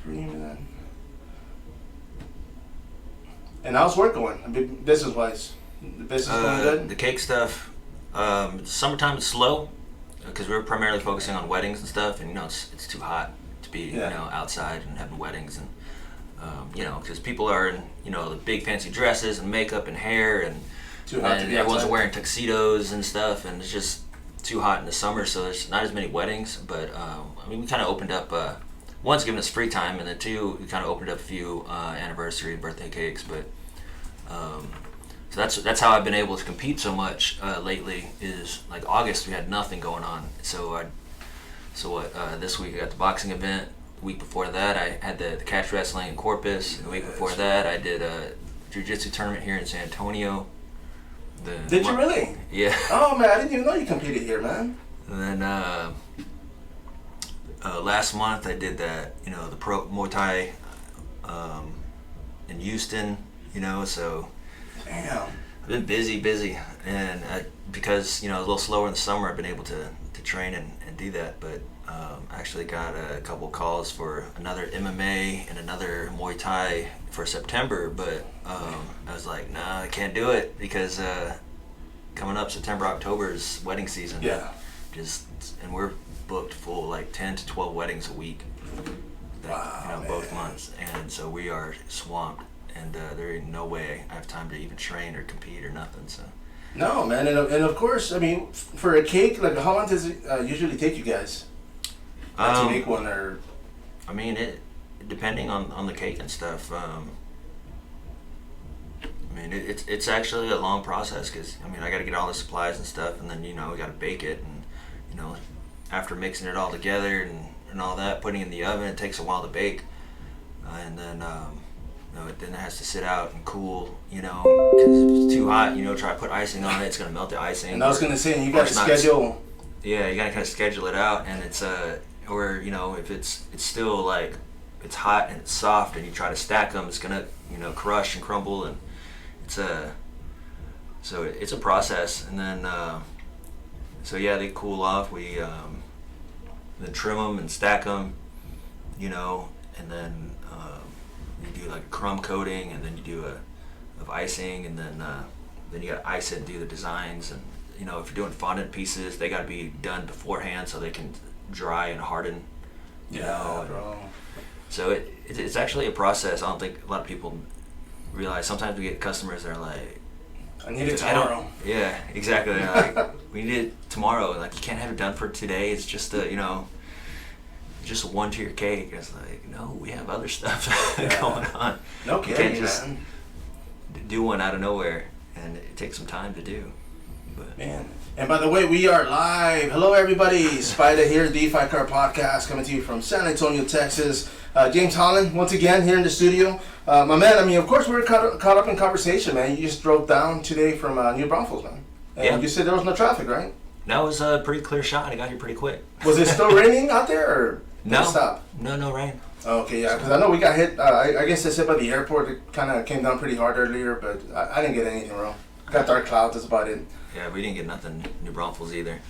man. And how's work going? I mean, business-wise, the business going good? The cake stuff. Summertime is slow because we're primarily focusing on weddings and stuff, and it's too hot to be outside and having weddings, and because people are in the big fancy dresses and makeup and hair, and everyone's wearing tuxedos and stuff, and it's just too hot in the summer, so there's not as many weddings. But we kind of opened up. One's giving us free time, and then two, we kind of opened up a few anniversary and birthday cakes. But so that's how I've been able to compete so much lately. Is like August we had nothing going on. So this week I got the boxing event. The week before that I had the catch wrestling in Corpus. The week before that I did a jiu-jitsu tournament here in San Antonio. Did you really? Yeah. Oh man, I didn't even know you competed here, man. And then last month I did that, the pro Muay Thai in Houston, so damn. I've been busy, and because a little slower in the summer, I've been able to train and do that. But actually got a couple calls for another MMA and another Muay Thai for September, but I was like, nah, I can't do it because coming up September, October is wedding season. Yeah. And we're booked full, like 10 to 12 weddings a week. Wow, both months, and so we are swamped, and there ain't no way I have time to even train or compete or nothing. So. No, man, and of course, I mean, for a cake, like how long does it usually take you guys to make one? Or I mean, it depending on the cake and stuff. It's actually a long process because I got to get all the supplies and stuff, and then we got to bake it, and after mixing it all together and all that, putting it in the oven, it takes a while to bake, and then then it has to sit out and cool, because if it's too hot, try to put icing on it, it's gonna melt the icing. And I was gonna say, you gotta schedule. Yeah, you gotta kind of schedule it out, and it's or if it's still like it's hot and it's soft, and you try to stack them, it's gonna crush and crumble, and so it's a process, and then they cool off. We then trim them and stack them, and then you do like a crumb coating, and then you do of icing, and then you gotta ice it and do the designs, and if you're doing fondant pieces, they gotta be done beforehand so they can dry and harden. Bro. So it's actually a process. I don't think a lot of people realize. Sometimes we get customers that are like, I need it tomorrow. Yeah, exactly. Like, we need it tomorrow. Like, you can't have it done for today. It's just just a one-tier cake. It's like, no, we have other stuff going on. No kidding, you can't just man. do one out of nowhere, and it takes some time to do. But man. And by the way, we are live. Hello, everybody. Spider here, the DeFi Car Podcast, coming to you from San Antonio, Texas. James Hollon, once again, here in the studio. My man, of course, we're caught up in conversation, man. You just drove down today from New Braunfels, man. And you said there was no traffic, right? No, it was a pretty clear shot. I got here pretty quick. Was it still raining out there, or did it stop? No rain. Okay, yeah, because I know we got hit. I guess they said by the airport it kind of came down pretty hard earlier, but I didn't get anything wrong. Got dark clouds, that's about it. Yeah, we didn't get nothing New Braunfels either.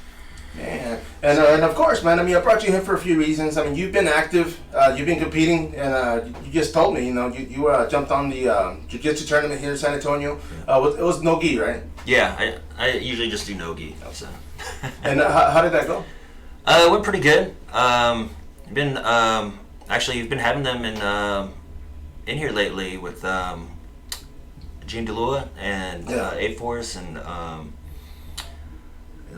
Man, and of course, man, I brought you here for a few reasons. You've been active, you've been competing, and you just told me, you jumped on the jiu-jitsu tournament here in San Antonio. Yeah. It was no gi, right? Yeah, I usually just do no gi. So. And how did that go? It went pretty good. You've been having them in here lately with Gene DeLua and A-Force, and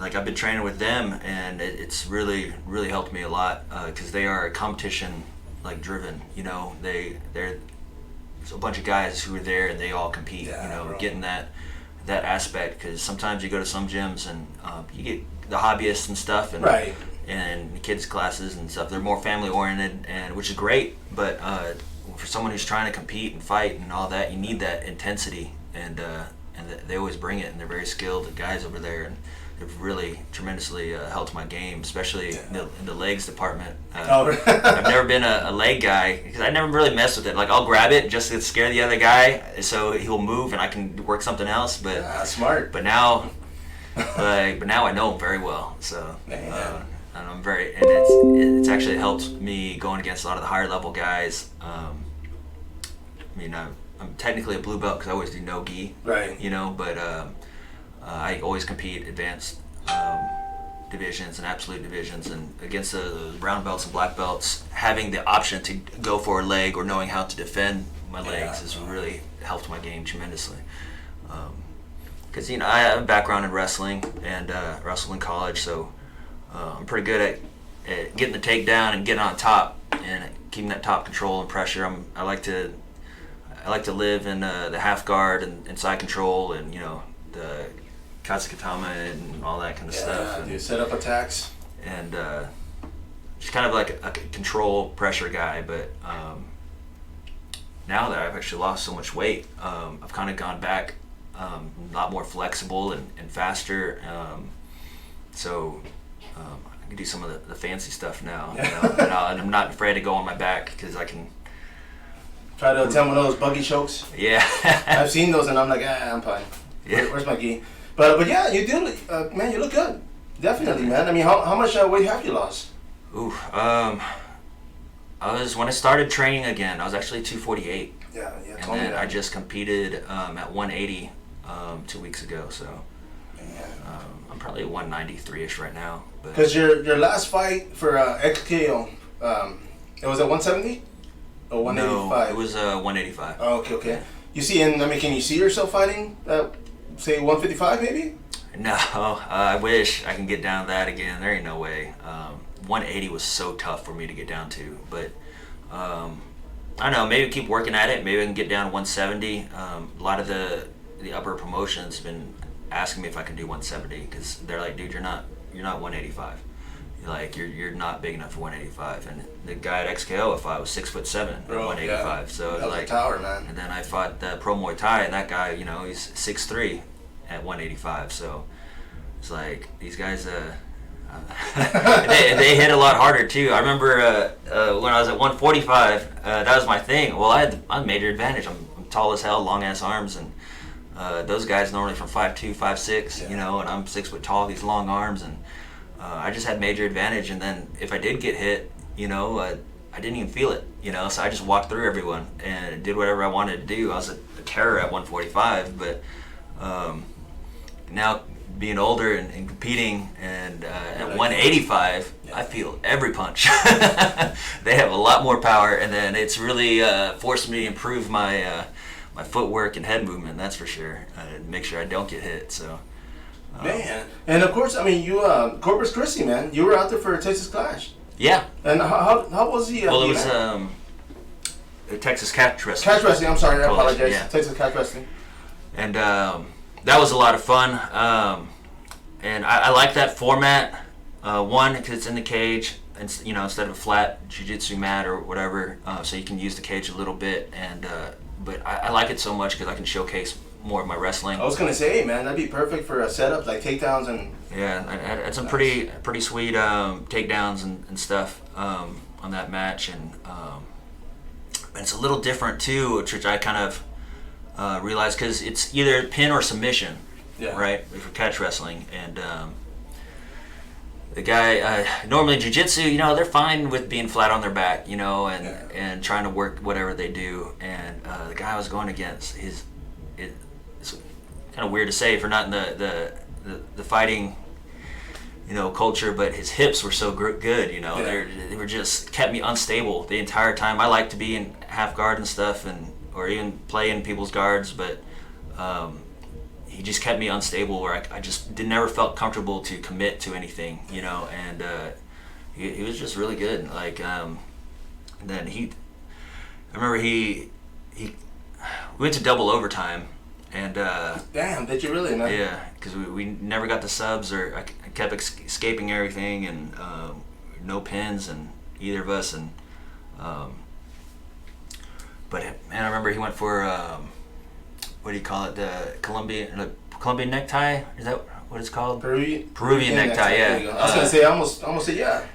I've been training with them, and it's really helped me a lot because they are competition driven. They're a bunch of guys who are there and they all compete. Getting that aspect, because sometimes you go to some gyms and you get the hobbyists and stuff, and right. And the kids classes and stuff. They're more family oriented, and which is great. But for someone who's trying to compete and fight and all that, you need that intensity, and they always bring it, and they're very skilled. The guys over there, and they've really tremendously helped my game, especially in the legs department. I've never been a leg guy because I never really messed with it. Like, I'll grab it just to scare the other guy, so he'll move and I can work something else. But smart. But now I know him very well. So and it's actually helped me going against a lot of the higher level guys. I'm technically a blue belt because I always do no gi, right? But I always compete advanced divisions and absolute divisions, and against the brown belts and black belts, having the option to go for a leg or knowing how to defend my legs has really helped my game tremendously. Because I have a background in wrestling and wrestled in college, so I'm pretty good at getting the takedown and getting on top and keeping that top control and pressure. I like to live in the half guard and side control and the Katsukatama and all that kind of stuff. Yeah, set up attacks. And just kind of like a control pressure guy, but now that I've actually lost so much weight, I've kind of gone back a lot more flexible and faster. So I can do some of the fancy stuff now, and I'm not afraid to go on my back because I can try to attempt one of those buggy chokes. Yeah. I've seen those and I'm like, I'm fine. Yeah. Where's my gi? But yeah, you do, man. You look good, definitely, man. I mean, how much weight have you lost? Ooh, when I started training again, I was actually 248. Yeah. And then I just competed at 180 2 weeks ago, so I'm probably 193ish right now. Because your last fight for XKO, it was at 170 or 185? No, it was 185. Oh, okay. Yeah. You see, can you see yourself fighting say 155 maybe? No, I wish I can get down to that again. There ain't no way. 180 was so tough for me to get down to, but I don't know, maybe keep working at it. Maybe I can get down to 170. A lot of the upper promotions have been asking me if I can do 170 because they're like, dude, you're not 185. You're not big enough for 185. And the guy at XKO, if I was 6'7" at 185, yeah. So that was a tower, man. And then I fought the Pro Muay Thai, and that guy, he's 6'3" at 185. So it's like these guys, they hit a lot harder too. I remember when I was at 145, that was my thing. Well, I had a major advantage. I'm tall as hell, long ass arms, and those guys normally from 5'2", 5'6", and I'm 6 foot tall, these long arms, and I just had major advantage. And then if I did get hit, I didn't even feel it, so I just walked through everyone and did whatever I wanted to do. I was a terror at 145, but now being older and competing and at 185, I feel every punch. They have a lot more power, and then it's really forced me to improve my my footwork and head movement, that's for sure. Make sure I don't get hit. So, man, and of course, I mean, you Corpus Christi, man, you were out there for a Texas Clash. Yeah. And how was the? Well, it was Texas Catch Wrestling. Catch Wrestling. I'm sorry, I apologize. Yeah. Texas Catch Wrestling. And that was a lot of fun. And I like that format. One, because it's in the cage, and instead of a flat jiu-jitsu mat or whatever, so you can use the cage a little bit. And but I like it so much because I can showcase more of my wrestling. I was gonna say, man, that'd be perfect for a setup like takedowns and. Yeah, I had some pretty sweet takedowns and stuff on that match, and it's a little different too, which I kind of realized because it's either pin or submission, right, for catch wrestling, and the guy normally jiu-jitsu, they're fine with being flat on their back, and trying to work whatever they do, and the guy I was going against, it's kind of weird to say for not in the fighting, culture, but his hips were so good, they were just kept me unstable the entire time. I like to be in half guard and stuff, or even play in people's guards, but he just kept me unstable where I just never felt comfortable to commit to anything, and he was just really good. Then I remember we went to double overtime. And damn, did you really, man? Yeah, because we never got the subs, or I kept escaping everything, and no pins, and either of us, and but man, I remember he went for what do you call it, the Colombian necktie? Is that what it's called? Peruvian necktie, yeah. I was gonna say, I almost said yeah.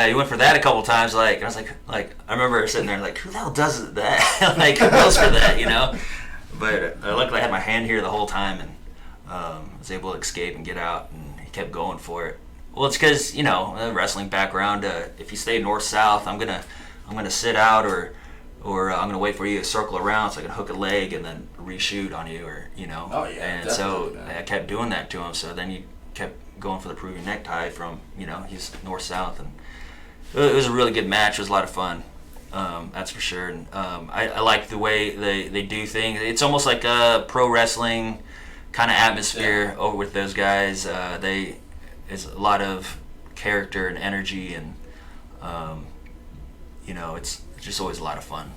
He went for that a couple times, I was like, I remember sitting there like, who the hell does that? Who goes for that, But luckily I had my hand here the whole time, and was able to escape and get out, and he kept going for it. Well, it's because wrestling background. If you stay north south, I'm gonna sit out or I'm gonna wait for you to circle around so I can hook a leg and then reshoot on you, or Oh yeah. And so man. I kept doing that to him. So then he kept going for the proving necktie from he's north south, and it was a really good match. It was a lot of fun. That's for sure. And I like the way they do things. It's almost like a pro wrestling kind of atmosphere over with those guys. It's a lot of character and energy, and it's just always a lot of fun.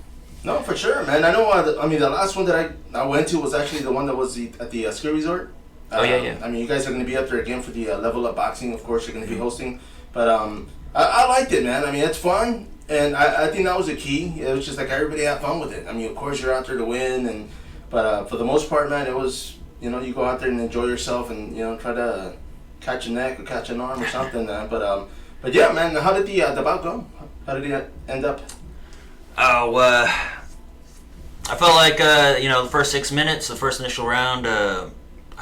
No, for sure, man. I know. The last one that I went to was actually the one that was at the ski resort. Oh yeah. I mean, you guys are going to be up there again for the Level Up Boxing. Of course, you're going to be hosting. But I liked it, man. I mean, it's fun, and I think that was the key. It was just like everybody had fun with it. I mean, of course, you're out there to win, but for the most part, man, it was you go out there and enjoy yourself, and try to catch a neck or catch an arm or something. But yeah, man. How did the bout go? How did it end up? Oh, I felt like the first 6 minutes, the first initial round. I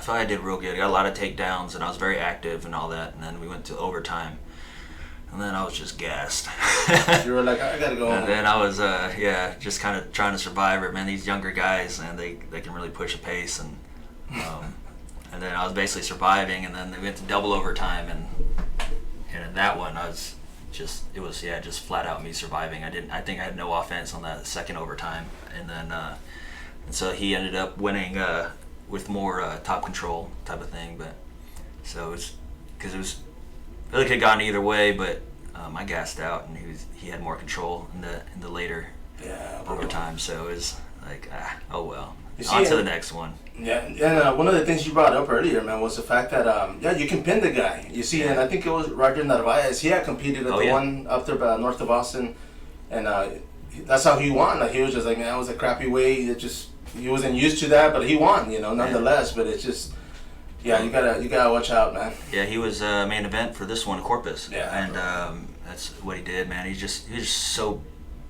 felt I did real good. I got a lot of takedowns, and I was very active and all that. And then we went to overtime, and then I was just gassed. You were like, I gotta go home. And then I was, just kind of trying to survive it. Man, these younger guys, and they can really push a pace, and then I was basically surviving. And then they went to double overtime, and in that one, just flat out me surviving. I think I had no offense on that second overtime, and then and so he ended up winning with more top control type of thing. But so it really could have gone either way, but I gassed out, and he had more control in the later overtime. So it was like oh well, on to the next one. Yeah, and one of the things you brought up earlier, man, was the fact that you can pin the guy. You see, and I think it was Roger Narvaez. He had competed at the one up there north of Boston, and that's how he won. Like he was just like, man, it was a crappy way. He wasn't used to that, but he won. Nonetheless. But it's just, you gotta watch out, man. Yeah, he was main event for this one, Corpus. Yeah, and that's what he did, man. He was just so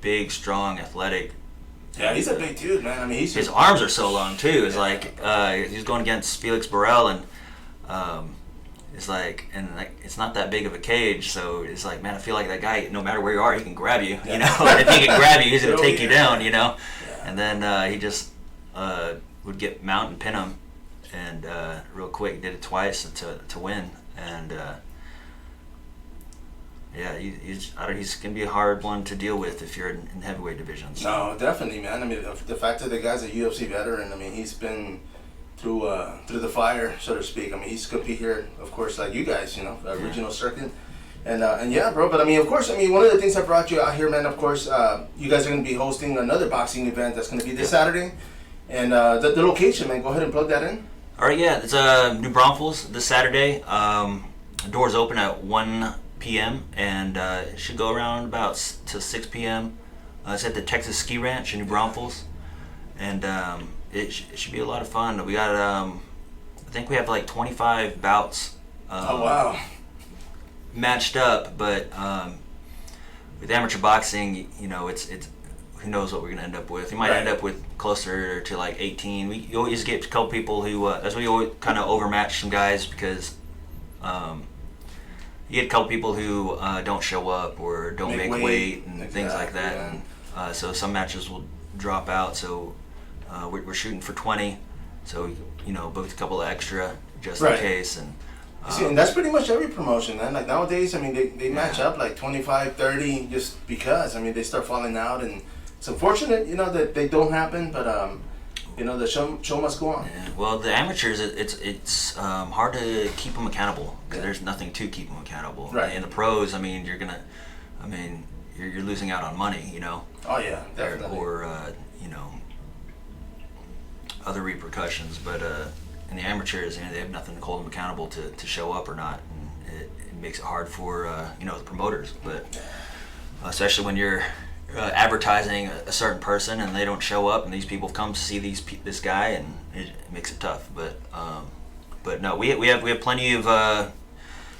big, strong, athletic. Yeah, he's a big dude, man. I mean, his arms are so long too. It's like he was going against Felix Burrell, and it's not that big of a cage, so it's like, man, I feel like that guy, no matter where you are, he can grab you. And if he can grab you, he's gonna take you down. Yeah. And then he just would get mount and pin him, and real quick did it twice to win, and. Yeah, he's going to be a hard one to deal with if you're in heavyweight divisions. No, definitely, man. I mean, the fact that the guy's a UFC veteran, I mean, he's been through the fire, so to speak. I mean, he's competed here, of course, like you guys, regional circuit. And yeah, bro, but I mean, of course, one of the things that brought you out here, man, of course, you guys are going to be hosting another boxing event that's going to be this Saturday. And the location, man, go ahead and plug that in. All right, yeah, it's New Braunfels this Saturday. Doors open at 1 p.m. and it should go around about to 6 p.m. It's at the Texas Ski Ranch in New Braunfels, and it should be a lot of fun. We got I think we have like 25 bouts. Oh wow! Matched up, but with amateur boxing, it's who knows what we're gonna end up with. We might end up with closer to like 18. You always get a couple people who that's why you always kind of overmatch some guys, because you get a couple people who don't show up or don't make weight and things like that. Yeah. And so some matches will drop out. So we're shooting for 20. So booked a couple of extra just in case. And and that's pretty much every promotion, man. Like nowadays, I mean, they match up like 25, 30 just because. I mean, they start falling out, and it's unfortunate, that they don't happen, but the show must go on. Yeah. Well, the amateurs, it's hard to keep them accountable, because there's nothing to keep them accountable. Right. In the pros, you're losing out on money, Oh yeah, definitely. Or other repercussions, but in the amateurs, they have nothing to hold them accountable to show up or not, and it makes it hard for the promoters. But especially when you're advertising a certain person and they don't show up, and these people come to see this guy, and it makes it tough. But no, we have plenty of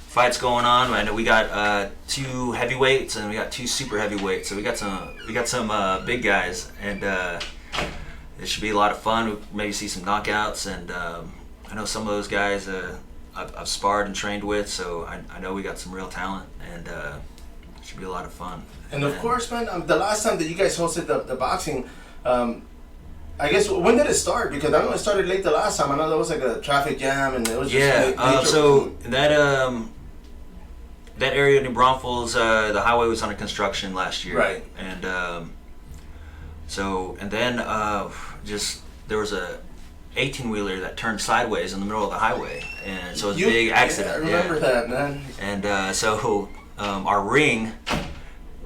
fights going on. I know we got 2 heavyweights and we got 2 super heavyweights, so we got some big guys, and it should be a lot of fun. We'll maybe see some knockouts, and I know some of those guys I've sparred and trained with, so I know we got some real talent, and it should be a lot of fun. And of course, man, the last time that you guys hosted the boxing, I guess, when did it start? Because I know it started late the last time. I know there was like a traffic jam, and it was just so that area of New Braunfels, the highway was under construction last year, right? And then there was a 18-wheeler that turned sideways in the middle of the highway, and so it was a big accident. I remember that, man. And so our ring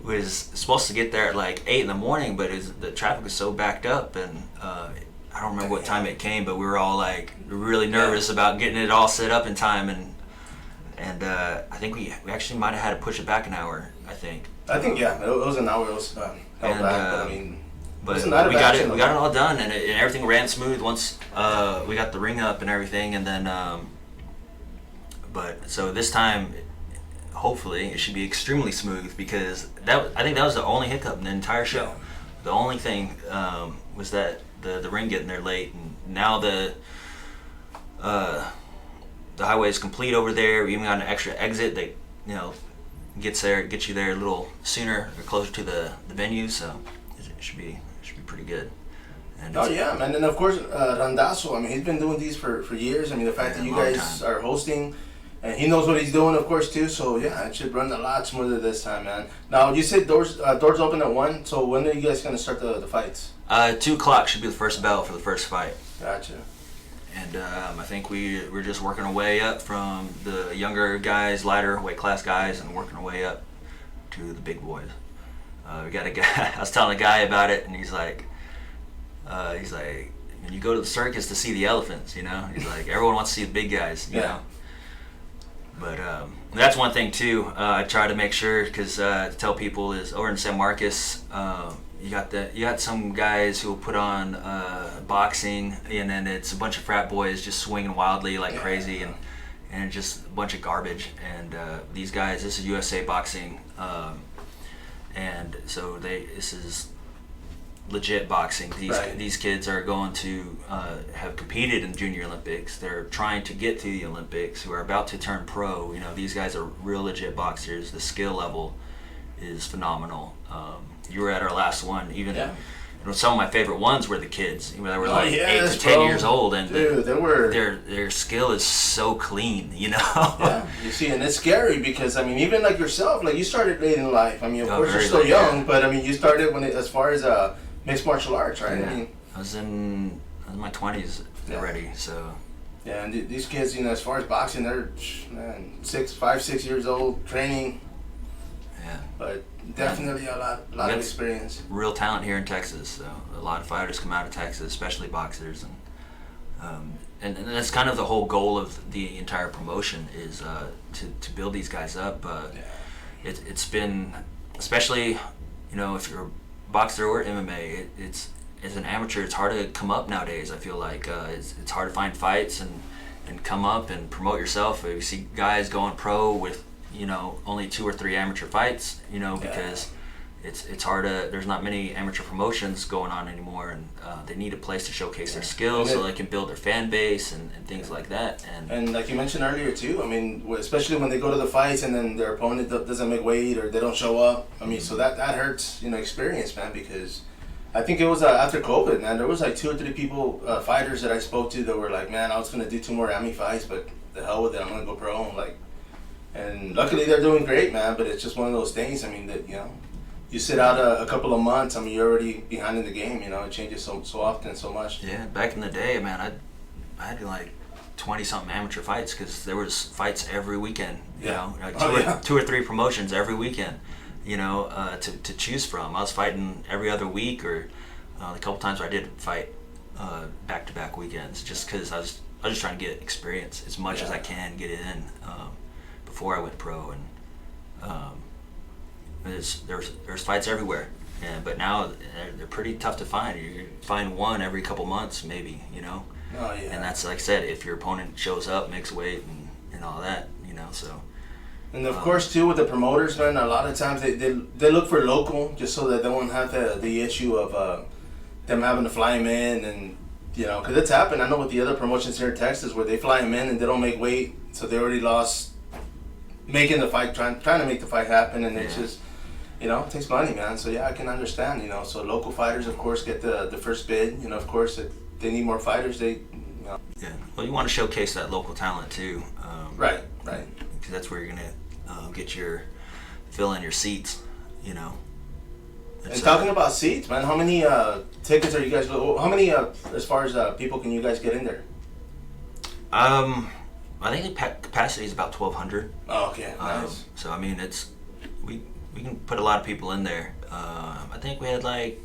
was supposed to get there at like 8 in the morning, but the traffic was so backed up, and I don't remember what time it came, but we were all like really nervous about getting it all set up in time, and I think we actually might have had to push it back an hour. I think yeah, it was an hour. It was held back, but I mean. But we got it all done, and everything ran smooth once we got the ring up and everything, and then but so this time, hopefully it should be extremely smooth, because I think that was the only hiccup in the entire show. Yeah. The only thing was that the ring getting there late, and now the highway is complete over there. We even got an extra exit that gets you there a little sooner or closer to the venue, so it should be pretty good. And yeah, man. And of course, Randazzo, I mean, he's been doing these for years. I mean, the fact that you guys are hosting, and he knows what he's doing, of course, too. So yeah, it should run a lot smoother this time, man. Now, you said doors open at 1, so when are you guys going to start the fights? 2 o'clock should be the first bell for the first fight. Gotcha. And I think we're just working our way up from the younger guys, lighter weight class guys, and working our way up to the big boys. We got a guy. I was telling a guy about it, and he's like, when you go to the circus to see the elephants, he's like, everyone wants to see the big guys, you know. But that's one thing too. I try to make sure, because to tell people is over in San Marcos, you got some guys who will put on boxing, and then it's a bunch of frat boys just swinging wildly like crazy, and just a bunch of garbage. And these guys, this is USA Boxing. And so this is legit boxing. These kids are going to have competed in Junior Olympics. They're trying to get to the Olympics, who are about to turn pro. These guys are real legit boxers. The skill level is phenomenal. You were at our last one. Even some of my favorite ones were the kids. They were like 8 to 10 years old, and dude, their skill is so clean. Yeah, you see, and it's scary, because I mean, even like yourself, like you started late in life. I mean, of course you're still young, but I mean, you started as far as mixed martial arts, right? Yeah. I mean, I was in my 20s already, so. Yeah, and these kids, as far as boxing, they're 5, 6 years old, training. Yeah. But definitely a lot of experience. Real talent here in Texas. So a lot of fighters come out of Texas, especially boxers, and that's kind of the whole goal of the entire promotion is to build these guys up. It's been, especially if you're a boxer or MMA, it's as an amateur, it's hard to come up nowadays. I feel like it's hard to find fights and come up and promote yourself. You see guys going pro with only 2 or 3 amateur fights, because it's hard to, there's not many amateur promotions going on anymore, and they need a place to showcase their skills so they can build their fan base and things like that. And like you mentioned earlier too, I mean, especially when they go to the fights and then their opponent doesn't make weight or they don't show up, I mean, so that hurts, experience, man, because I think it was after COVID, man, there was like 2 or 3 people, fighters that I spoke to that were like, man, I was going to do 2 more AMI fights, but the hell with it, I'm going to go pro. And luckily they're doing great, man, but it's just one of those things, I mean, that, you sit out a couple of months, I mean, you're already behind in the game, it changes so often, so much. Yeah, back in the day, man, I had like 20-something amateur fights, because there was fights every weekend, like 2 or 3 promotions every weekend, to choose from. I was fighting every other week, or a couple times where I did fight back-to-back weekends, just because I was just trying to get experience as much as I can, get it in before I went pro. And there's fights everywhere, but now they're pretty tough to find. You find one every couple months, maybe, Oh, yeah. And that's, like I said, if your opponent shows up, makes weight, and all that, so. And of course, too, with the promoters, man, a lot of times they look for local, just so that they won't have the issue of them having to fly them in, and because it's happened. I know with the other promotions here in Texas where they fly them in and they don't make weight, so they already lost making the fight, trying to make the fight happen, and it's just, it takes money, man. So yeah, I can understand, so local fighters, of course, get the first bid. Of course, if they need more fighters, they. Yeah. Well, you want to showcase that local talent too. Right. Because that's where you're gonna get your fill in your seats. And talking about seats, man, how many tickets are you guys? How many as far as people can you guys get in there? I think the capacity is about 1,200. Oh, okay, nice. So I mean, we can put a lot of people in there. I think we had like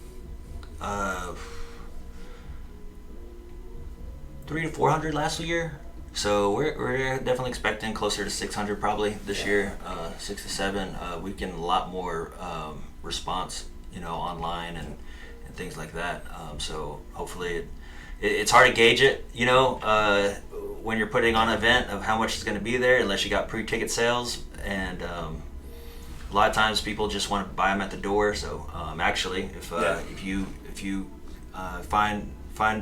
300 to 400 last year. So we're definitely expecting closer to 600 probably this year. 6 to 7. We've getting a lot more response, online and things like that. So hopefully it's hard to gauge it, when you're putting on an event of how much is going to be there unless you got pre-ticket sales, and a lot of times people just want to buy them at the door. So actually, if you find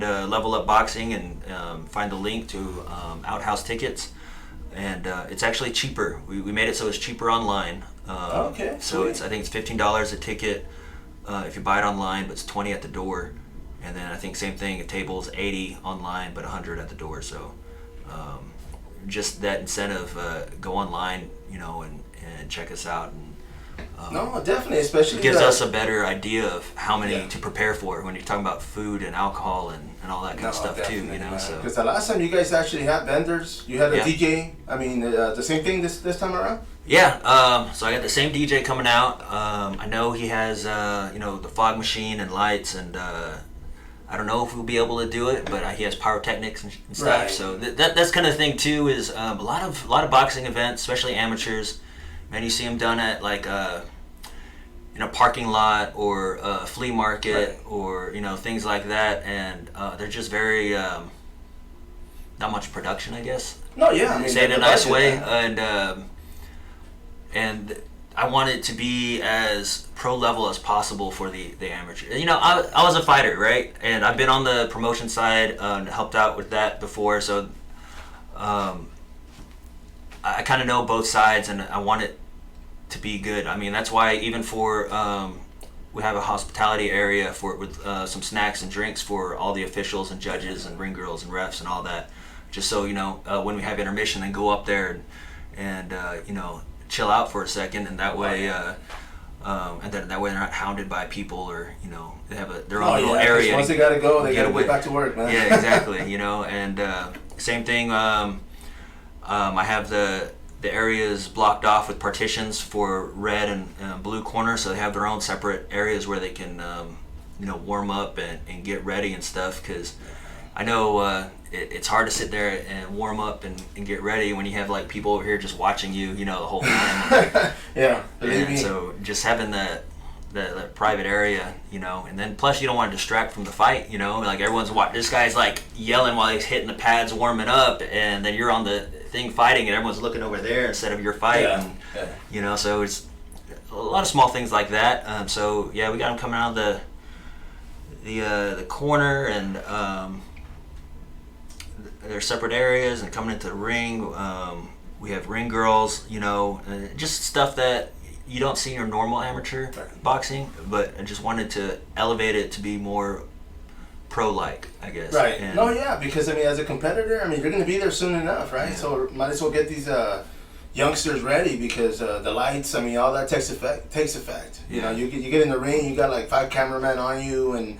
Level Up Boxing and find the link to Outhouse tickets, and it's actually cheaper. We made it so it's cheaper online. Okay. So I think it's $15 a ticket if you buy it online, but it's $20 at the door. And then I think same thing, a table's $80 online, but $100 at the door. So just that incentive, go online, and check us out. And no, definitely, especially it gives us a better idea of how many to prepare for when you're talking about food and alcohol and all that kind of stuff too. So because the last time you guys actually had vendors, you had a DJ. I mean, the same thing this time around. Yeah, so I got the same DJ coming out. I know he has the fog machine and lights, and I don't know if we'll be able to do it, but he has pyrotechnics and stuff. Right. So that's kind of thing too. Is a lot of boxing events, especially amateurs. Man, you see them done at like in a parking lot or a flea market, or things like that, and they're just very not much production, I guess. No, yeah, I mean, say it in a nice way, and I want it to be as pro level as possible for the amateur. I was a fighter, right? And I've been on the promotion side, helped out with that before, so I kind of know both sides, and I want it to be good. I mean, that's why even for we have a hospitality area with some snacks and drinks for all the officials and judges and ring girls and refs and all that, just so when we have intermission, then go up there and chill out for a second, and that way and then that way they're not hounded by people, or they have their own little area. Once they gotta go, they gotta get back to work, man. Yeah, exactly. And same thing. I have the areas blocked off with partitions for red and blue corners, so they have their own separate areas where they can warm up and get ready and stuff, because I know it's hard to sit there and warm up and get ready when you have like people over here just watching you, the whole time. Yeah. And so just having the private area, and then plus you don't want to distract from the fight, like everyone's watching. This guy's like yelling while he's hitting the pads, warming up, and then you're on the thing fighting, and everyone's looking over there instead of your fight. And, so it's a lot of small things like that. So yeah, we got them coming out of the corner, and they're separate areas, and coming into the ring. We have ring girls, just stuff that you don't see in your normal amateur boxing, but I just wanted to elevate it to be more pro-like, I guess. Right. Because I mean, as a competitor, I mean, you're going to be there soon enough, right? Yeah. So might as well get these youngsters ready, because the lights, I mean, all that takes effect. Yeah. You get in the ring, you got like 5 cameramen on you, and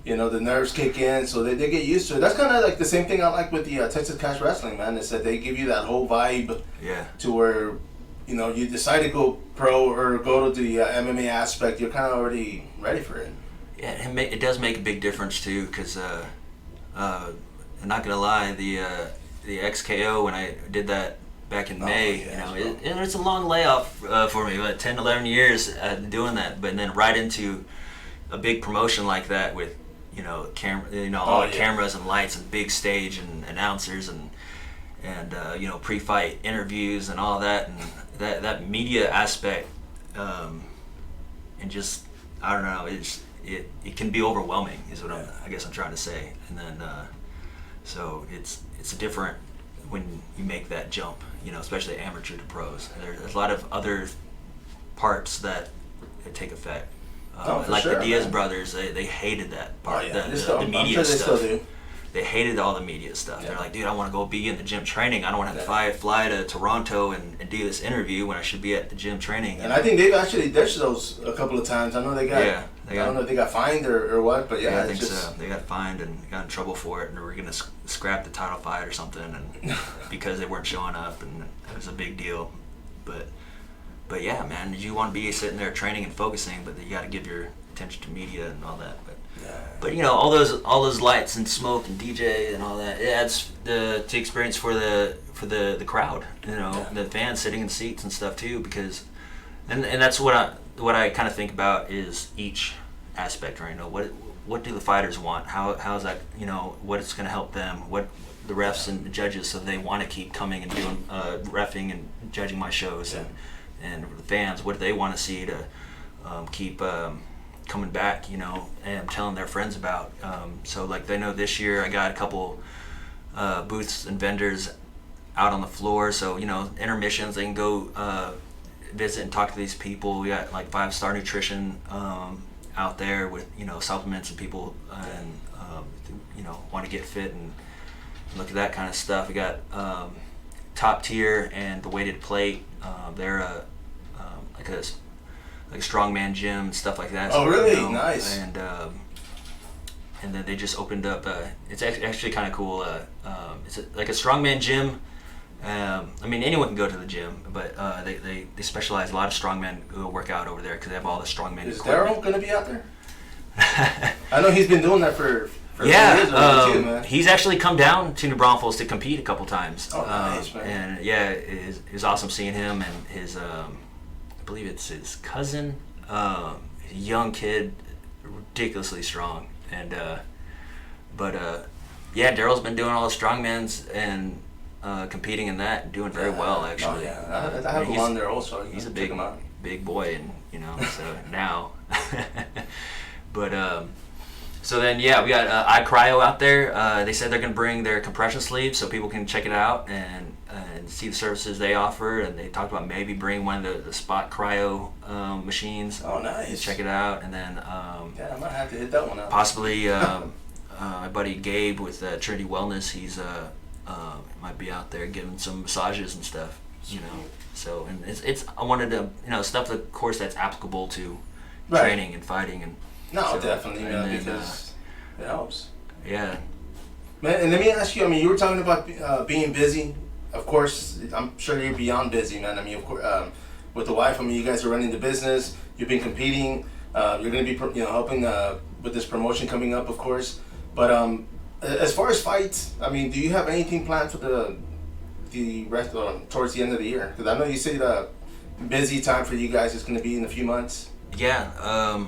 the nerves kick in, so they get used to it. That's kind of like the same thing I like with the Texas Cash Wrestling, man. Is that they give you that whole vibe to where you decide to go pro or go to the MMA aspect, you're kind of already ready for it. Yeah, it does make a big difference too, because I'm not gonna lie, the XKO, when I did that back in May, it's a long layoff for me, like 10, 11 years doing that, but then right into a big promotion like that with cameras and lights and big stage and announcers and pre-fight interviews and all that, and that media aspect, and just I don't know, it can be overwhelming, is what I guess I'm trying to say. And then so it's a different when you make that jump, especially amateur to pros. There's a lot of other parts that take effect. Like sure, the Diaz man. brothers, they hated that part, the the media I'm sure they stuff. still do. They hated all the media stuff. Yeah. They're like, dude, I want to go be in the gym training. I don't want to have to fly to Toronto and do this interview when I should be at the gym training. And I think they've actually ditched those a couple of times. I know they got. I don't know if they got fined or what, but I think so. They got fined and got in trouble for it, and they were gonna scrap the title fight or something, and because they weren't showing up, and it was a big deal. But yeah, man, you want to be sitting there training and focusing, but you got to give your attention to media and all that. But all those lights and smoke and DJ and all that, it adds to experience for the crowd, the fans sitting in seats and stuff too, because and that's what I kind of think about is each aspect, right? What do the fighters want? How's that, what it's going to help them? What the refs and the judges, so they want to keep coming and doing reffing and judging my shows, and the fans, what do they want to see to keep coming back, and telling their friends about. So like they know this year I got a couple booths and vendors out on the floor, so intermissions they can go visit and talk to these people. We got like 5-star nutrition out there with supplements and people and want to get fit and look at that kind of stuff. We got Top Tier and the Weighted Plate. They're like a strongman gym and stuff like that. Oh, really? Nice. And then they just opened up. It's actually kind of cool. It's like a strongman gym. I mean, anyone can go to the gym, but they specialize. A lot of strongmen who work out over there because they have all the strongman. Is equipment. Daryl going to be out there? I know he's been doing that for yeah. years already too, man. He's actually come down to New Braunfels to compete a couple times. Oh, nice, man. And yeah, it was awesome seeing him and his. I believe it's his cousin, young kid, ridiculously strong, and yeah, Daryl's been doing all the strongmans and competing in that, and doing very well actually. Oh, yeah. I have him on there also. He's a big boy, and so now, but so then yeah, we got iCryo out there. They said they're gonna bring their compression sleeves so people can check it out and see the services they offer, and they talked about maybe bring one of the Spot Cryo machines. Oh, nice. Check it out, and then I might have to hit that one out. possibly my buddy Gabe with Trinity Wellness. He's might be out there giving some massages and stuff. So and it's I wanted to stuff of course that's applicable to training and fighting and. No, definitely, man, because it helps. Yeah. Man, and let me ask you, I mean, you were talking about being busy. Of course, I'm sure you're beyond busy, man. I mean, of course, with the wife, I mean, you guys are running the business. You've been competing. You're going to be, helping with this promotion coming up, of course. But as far as fights, I mean, do you have anything planned for the rest towards the end of the year? Because I know you said busy time for you guys is going to be in a few months. Yeah.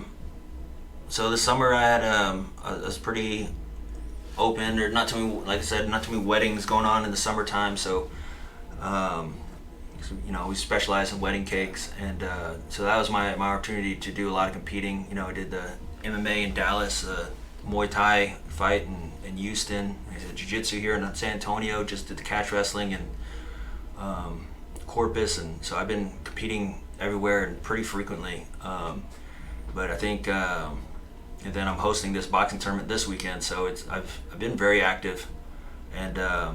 So this summer I had I was pretty open, or not too many, like I said, not too many weddings going on in the summertime. So, we specialize in wedding cakes, and so that was my opportunity to do a lot of competing. I did the MMA in Dallas, the Muay Thai fight in Houston. I did jiu-jitsu here in San Antonio. Just did the catch wrestling and Corpus, and so I've been competing everywhere and pretty frequently. But I think. And then I'm hosting this boxing tournament this weekend, so I've been very active, and I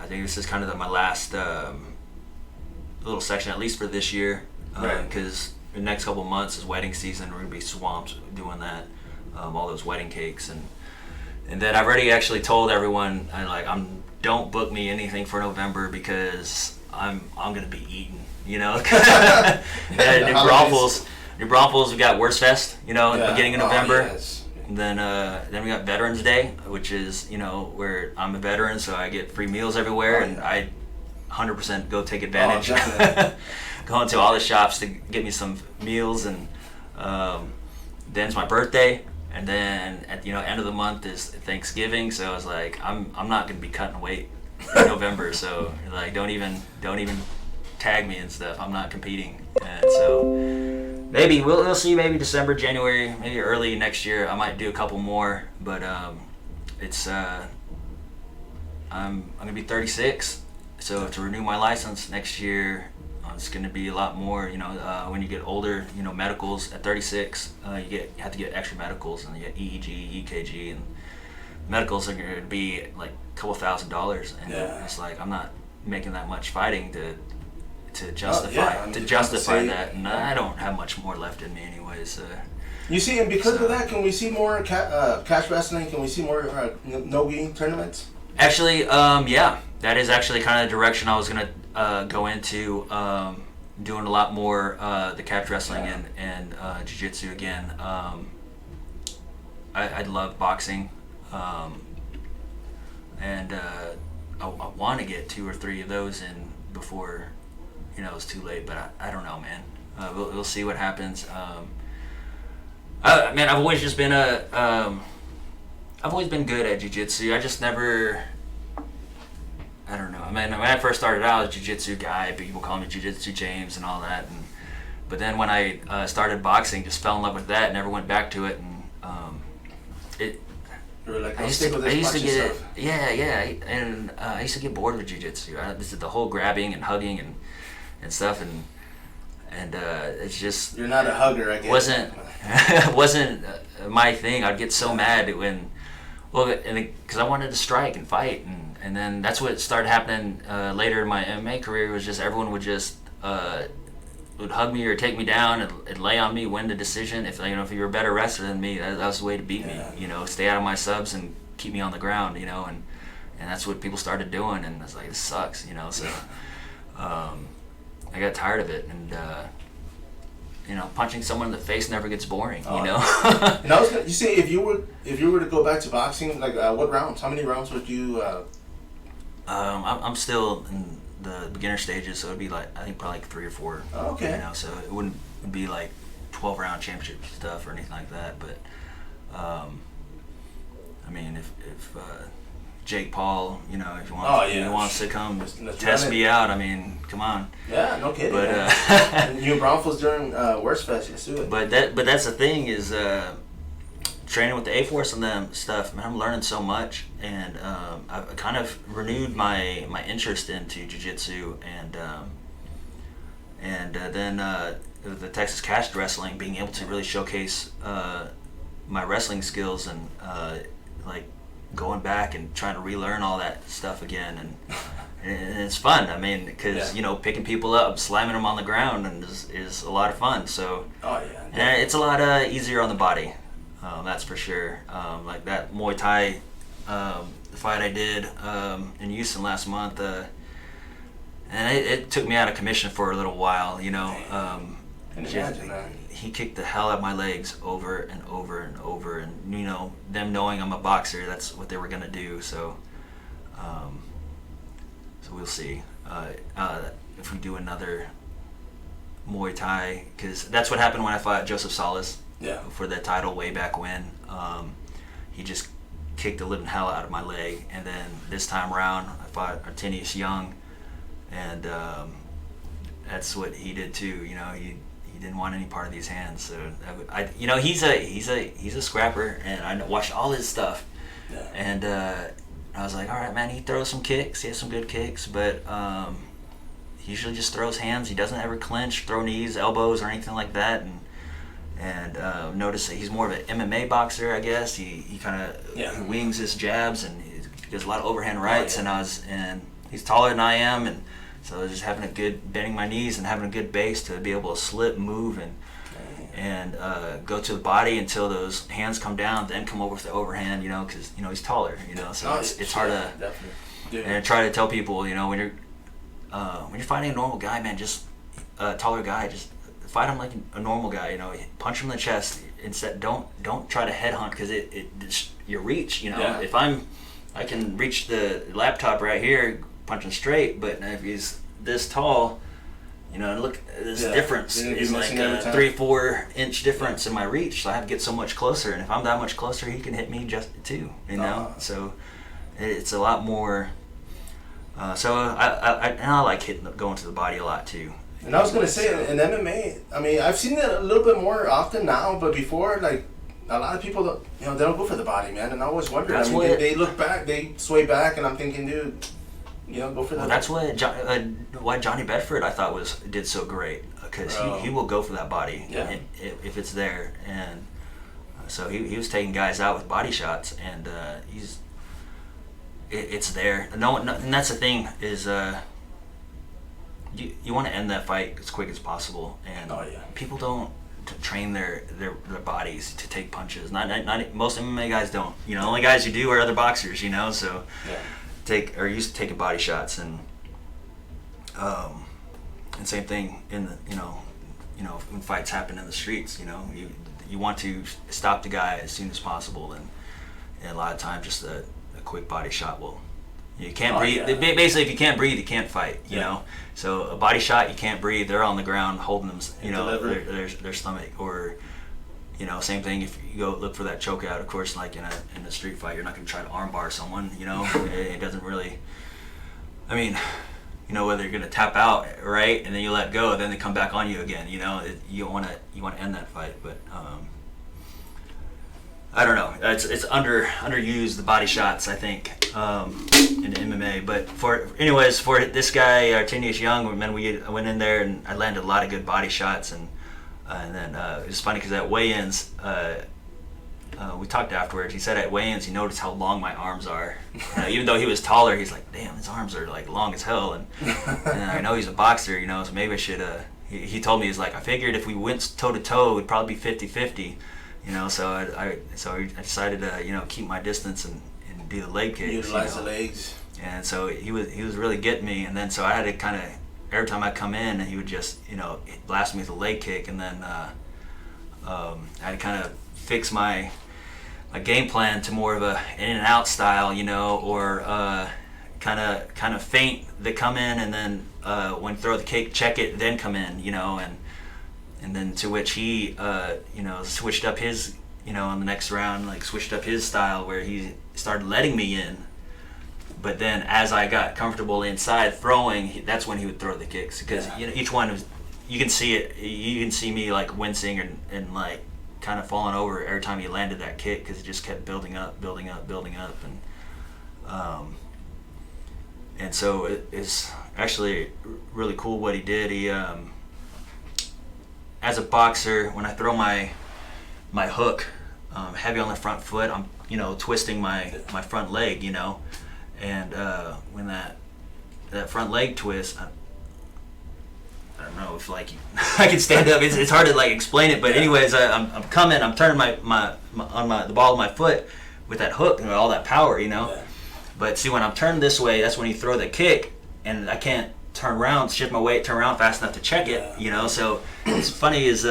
think this is kind of my last little section, at least for this year, because the next couple of months is wedding season. We're gonna be swamped doing that, all those wedding cakes, and then I've already actually told everyone, don't book me anything for November because I'm gonna be eating, New Braunfels, we got Worst Fest, at the beginning of November. Yes. And then we got Veterans Day, which is, where I'm a veteran, so I get free meals everywhere, and I 100% go take advantage. Going to all the shops to get me some meals, and then it's my birthday, and then at end of the month is Thanksgiving, so I was like, I'm not gonna be cutting weight in November, so don't even tag me and stuff. I'm not competing, and so. Maybe we'll see. Maybe December, January, maybe early next year. I might do a couple more, but it's I'm gonna be 36, so to renew my license next year, it's gonna be a lot more. When you get older, medicals at 36, you have to get extra medicals, and you get EEG, EKG, and medicals are gonna be like a couple $1,000s, and it's like I'm not making that much fighting to justify that, and I don't have much more left in me anyways. You see, and because of that, can we see more cash wrestling? Can we see more no-gi tournaments? Actually, that is actually kind of the direction I was gonna go into, doing a lot more the catch wrestling and jiu-jitsu again. I love boxing, and I want to get 2 or 3 of those in before it's too late. But I don't know, man. We'll see what happens. Man, I've always just been I've always been good at jiu-jitsu. I just never, I don't know. I mean, when I first started out, I was a jiu-jitsu guy. People call me Jiu-Jitsu James and all that. But then when I started boxing, just fell in love with that. Never went back to it. And you were like, I used to get and I used to get bored with jiu-jitsu. This is the whole grabbing and hugging and stuff, and it's just, you're not a hugger, I guess. wasn't my thing. I'd get so mad because I wanted to strike and fight, and then that's what started happening later in my MMA career. Was just everyone would just would hug me or take me down and lay on me, win the decision. If if you were a better wrestler than me, that was the way to beat me. Stay out of my subs and keep me on the ground. And that's what people started doing, and I was like, this sucks. So I got tired of it, and punching someone in the face never gets boring. And I was you see, if you were to go back to boxing, like what rounds? How many rounds would you? I'm still in the beginner stages, so it'd be like, I think probably like 3 or 4. Oh, okay. So it wouldn't be like 12-round championship stuff or anything like that. But I mean, if Jake Paul, if he wants to come test me out, I mean, come on. Yeah, no kidding. But New Braunfels during Worst Fest, let's do it. But that's the thing is, training with the A-Force and them stuff, man, I'm learning so much, and I've kind of renewed my interest into jiu-jitsu, and then the Texas Cast Wrestling, being able to really showcase my wrestling skills, and like going back and trying to relearn all that stuff again, and it's fun. I mean, because picking people up, slamming them on the ground, and is a lot of fun. So and it's a lot easier on the body. That's for sure. Like that Muay Thai fight I did in Houston last month, and it took me out of commission for a little while. He kicked the hell out of my legs over and over and over, and them knowing I'm a boxer, that's what they were gonna do. So we'll see if we do another Muay Thai, because that's what happened when I fought Joseph Salas. For the title way back when. He just kicked the living hell out of my leg, and then this time around I fought Artenius Young, and that's what he did too. He didn't want any part of these hands. So he's a scrapper, and I watched all his stuff, and I was like, all right, man, he throws some kicks. He has some good kicks, but he usually just throws hands. He doesn't ever clinch, throw knees, elbows, or anything like that, and notice that he's more of an MMA boxer, I guess. He kind of wings his jabs, and he does a lot of overhand rights. And he's taller than I am, and so just having a good, bending my knees and having a good base to be able to slip, move, and go to the body until those hands come down, then come over with the overhand, because he's taller, so it's hard to definitely. And try to tell people, when you're fighting a normal guy, man, just a taller guy, just fight him like a normal guy, punch him in the chest. Instead, don't try to headhunt, because it's your reach, If I can reach the laptop right here, punching straight, but if he's this tall, and look, this difference is like a 3-4 inch difference in my reach, so I have to get so much closer, and if I'm that much closer, he can hit me just too, so it's a lot more. So I like going to the body a lot too. And I was gonna say, in MMA, I mean, I've seen it a little bit more often now, but before, like a lot of people don't, they don't go for the body, man. And I always wonder. That's they look back, they sway back, and I'm thinking, dude, go for that. Well, that's why Johnny Bedford I thought did so great, because he will go for that body if it's there, and so he was taking guys out with body shots, and it's there. No, and that's the thing is you want to end that fight as quick as possible, and people don't train their bodies to take punches. Not most MMA guys don't. The only guys who do are other boxers. So. Yeah. Are used to taking body shots, and same thing in the when fights happen in the streets, you want to stop the guy as soon as possible, and a lot of times just a quick body shot will. You can't breathe. Yeah. Basically, if you can't breathe, you can't fight. You know, so a body shot, you can't breathe. They're on the ground holding them, their stomach, or. Same thing if you go look for that choke out. Of course, like in a street fight, you're not going to try to armbar someone. It doesn't really. I mean, whether you're going to tap out, right, and then you let go, then they come back on you again. You want to end that fight, but I don't know. It's underused, the body shots, I think, in MMA. But for this guy, Artinius Young, I went in there and I landed a lot of good body shots, and then it was funny because at weigh-ins, we talked afterwards. He said at weigh-ins he noticed how long my arms are. Even though he was taller, he's like, "Damn, his arms are like long as hell." And I know he's a boxer, so maybe I should. He told me, he's like, "I figured if we went toe to toe, it would probably be 50-50." So I decided to keep my distance and do the leg kicks. Utilize the legs. And so he was really getting me, and then so I had to kind of. Every time I come in, he would just, blast me with a leg kick, and then I had to kind of fix my game plan to more of a in and out style, or kind of feint the come in, and then when throw the kick, check it, then come in, and then to which he, switched up his, in the next round, like switched up his style where he started letting me in. But then, as I got comfortable inside throwing, that's when he would throw the kicks, because each one was, you can see it. You can see me like wincing and like kind of falling over every time he landed that kick, because it just kept building up, and so it's actually really cool what he did. He, as a boxer, when I throw my hook heavy on the front foot, I'm twisting my front leg, And when that front leg twist, I don't know if like I can stand up. It's hard to like explain it, but anyways, I'm coming. I'm turning the ball of my foot with that hook and all that power, Yeah. But see, when I'm turned this way, that's when you throw the kick, and I can't turn around, shift my weight, turn around fast enough to check it. So what's funny is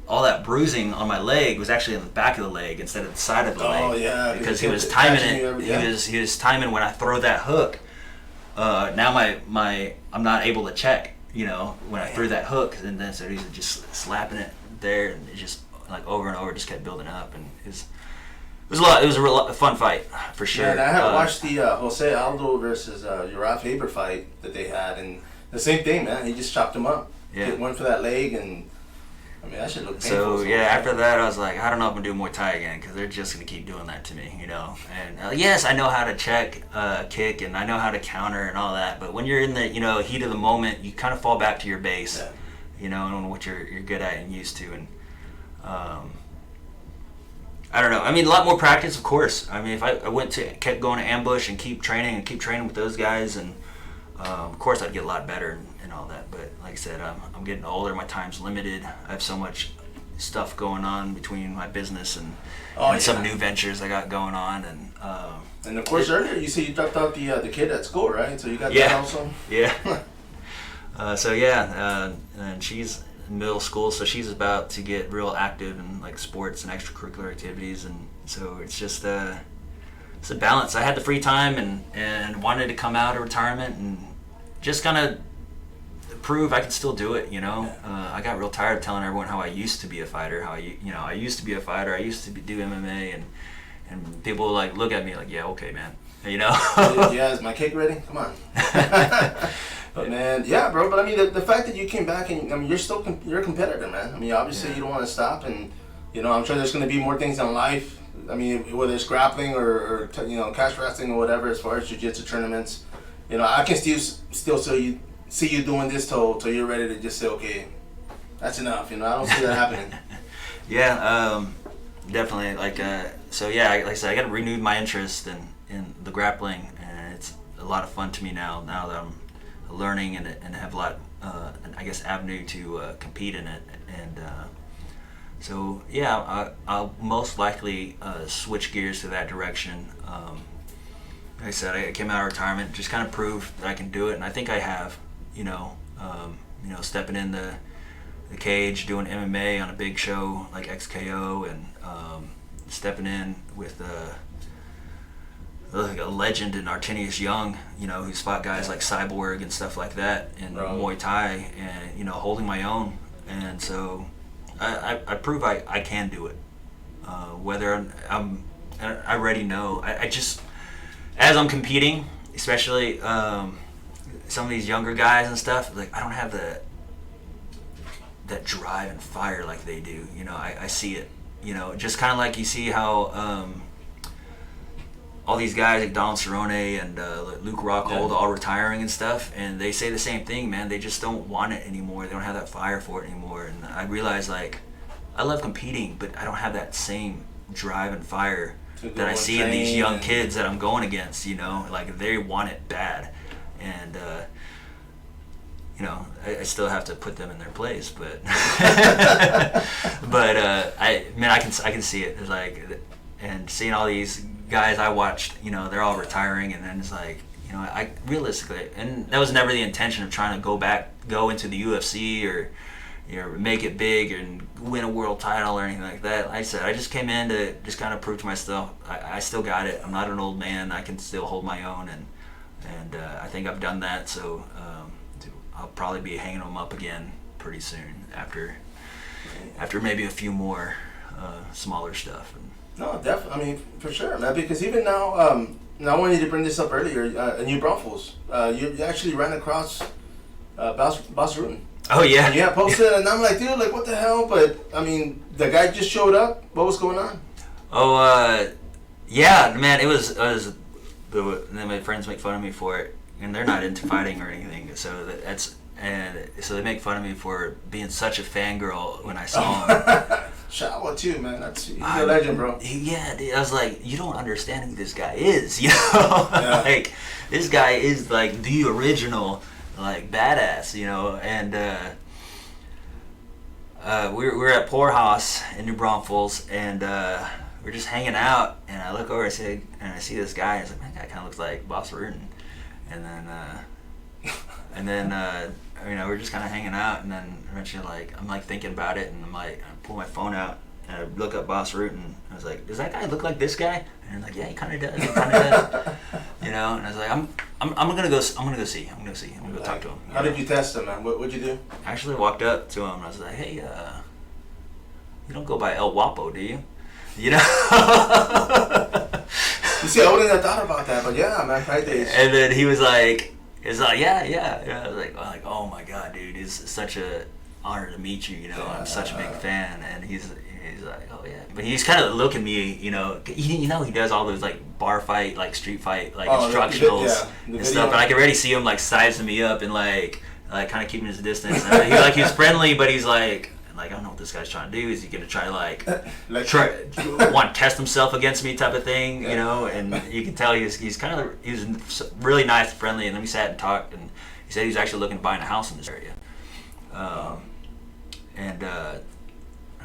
all that bruising on my leg was actually in the back of the leg instead of the side of the leg. Oh yeah, because he was timing it. He was timing when I throw that hook. Now I'm not able to check. When I threw that hook, and then so he's just slapping it there, and it just like over and over just kept building up, and it was a lot. It was a fun fight for sure. Yeah, I had watched the Jose Aldo versus Uriah Faber fight that they had, and the same thing, man. He just chopped him up. Yeah, went for that leg, and. I mean, that should look painful. So yeah, after that, I was like, I don't know if I'm gonna do Muay Thai again, because they're just gonna keep doing that to me, And yes, I know how to check kick, and I know how to counter and all that. But when you're in the heat of the moment, you kind of fall back to your base, and what you're good at and used to. And I don't know. I mean, a lot more practice, of course. I mean, if I kept going to ambush and keep training with those guys, and of course I'd get a lot better and all that. But like I said, I'm getting older. My time's limited. I have so much stuff going on between my business and some new ventures I got going on, and of course earlier you said you dropped out the kid at school, right? So you got that also. Yeah. And she's in middle school, so she's about to get real active in like sports and extracurricular activities, and so it's just it's a balance. I had the free time and wanted to come out of retirement and just kind of prove I could still do it, I got real tired of telling everyone how I used to be a fighter, I used to be a fighter, I used to do MMA, and people like look at me like, yeah, okay, man, Yeah, is my cake ready? Come on. But man, yeah, bro. But I mean, the fact that you came back and I mean, you're a competitor, man. I mean, obviously you don't want to stop, and You know, I'm sure there's going to be more things in life. I mean, whether it's grappling or catch wrestling or whatever, as far as jiu-jitsu tournaments, you know, I can still see you doing this till you're ready to just say, okay, that's enough. You know, I don't see that happening. Yeah, definitely. Like like I said, I got renewed my interest in the grappling, and it's a lot of fun to me now that I'm learning and have a lot, I guess, avenue to compete in it. And so yeah, I'll most likely switch gears to that direction. Like I said, I came out of retirement, just kind of prove that I can do it, and I think I have. Stepping in the cage, doing MMA on a big show like XKO, and stepping in with like a legend in Artinius Young, who's fought guys like Cyborg and stuff like that in Muay Thai, and holding my own. And so I prove I can do it. Whether I already know. I just, as I'm competing, especially some of these younger guys and stuff, like I don't have that drive and fire like they do. I see it. Just kind of like you see how all these guys like Donald Cerrone and Luke Rockhold all retiring and stuff, and they say the same thing, man. They just don't want it anymore. They don't have that fire for it anymore. And I realize, like, I love competing, but I don't have that same drive and fire that I see in these young kids that I'm going against. Like they want it bad, and I still have to put them in their place, but I can see it. It's like, and seeing all these guys I watched, they're all retiring, and then it's like, I realistically, and that was never the intention of trying to go into the UFC or make it big and win a world title or anything like that. Like I said, I just came in to just kind of prove to myself I still got it. I'm not an old man. I can still hold my own, and I think I've done that. So I'll probably be hanging them up again pretty soon after maybe a few more smaller stuff. No, definitely. I mean, for sure, man. Because even now, I wanted to bring this up earlier. In New Braunfels, you actually ran across Boss Rutan. Oh yeah. And yeah, posted, and I'm like, dude, like, what the hell? But I mean, the guy just showed up. What was going on? Oh, yeah, man. It was. Then my friends make fun of me for it, and they're not into fighting or anything. So so they make fun of me for being such a fangirl when I saw him. Shawa too, man. He's a legend, bro. Yeah, dude, I was like, you don't understand who this guy is, Yeah. Like, this guy is like the original, like, badass, and we're at Poorhouse in New Braunfels, and we're just hanging out, and I look over and I see this guy, and I was like, man, that guy kind of looks like Boss Rutan. And then we're just kind of hanging out, and then eventually, like, I'm like thinking about it, and I'm like, I pull my phone out and I look up Boss Rutan. I was like, does that guy look like this guy? And I'm like, yeah, he kind of does. And I was like, I'm gonna go see. I'm gonna go talk to him. How did you test him, man? What'd you do? I actually walked up to him and I was like, hey, you don't go by El Guapo, do you? You see, I wouldn't have thought about that, but yeah, man, fight days. And then he was like, yeah. I was like, oh my god, dude, it's such a honor to meet you. I'm such a big fan. And he's like, oh yeah, but he's kind of looking me, he does all those like bar fight, like street fight, like instructionals and stuff. And I can already see him like sizing me up and like kind of keeping his distance. And he's friendly, but he's like, I don't know what this guy's trying to do. Is he gonna try want to test himself against me type of thing, And you can tell he was really nice and friendly. And then we sat and talked, and he said he was actually looking to buy a house in this area. And I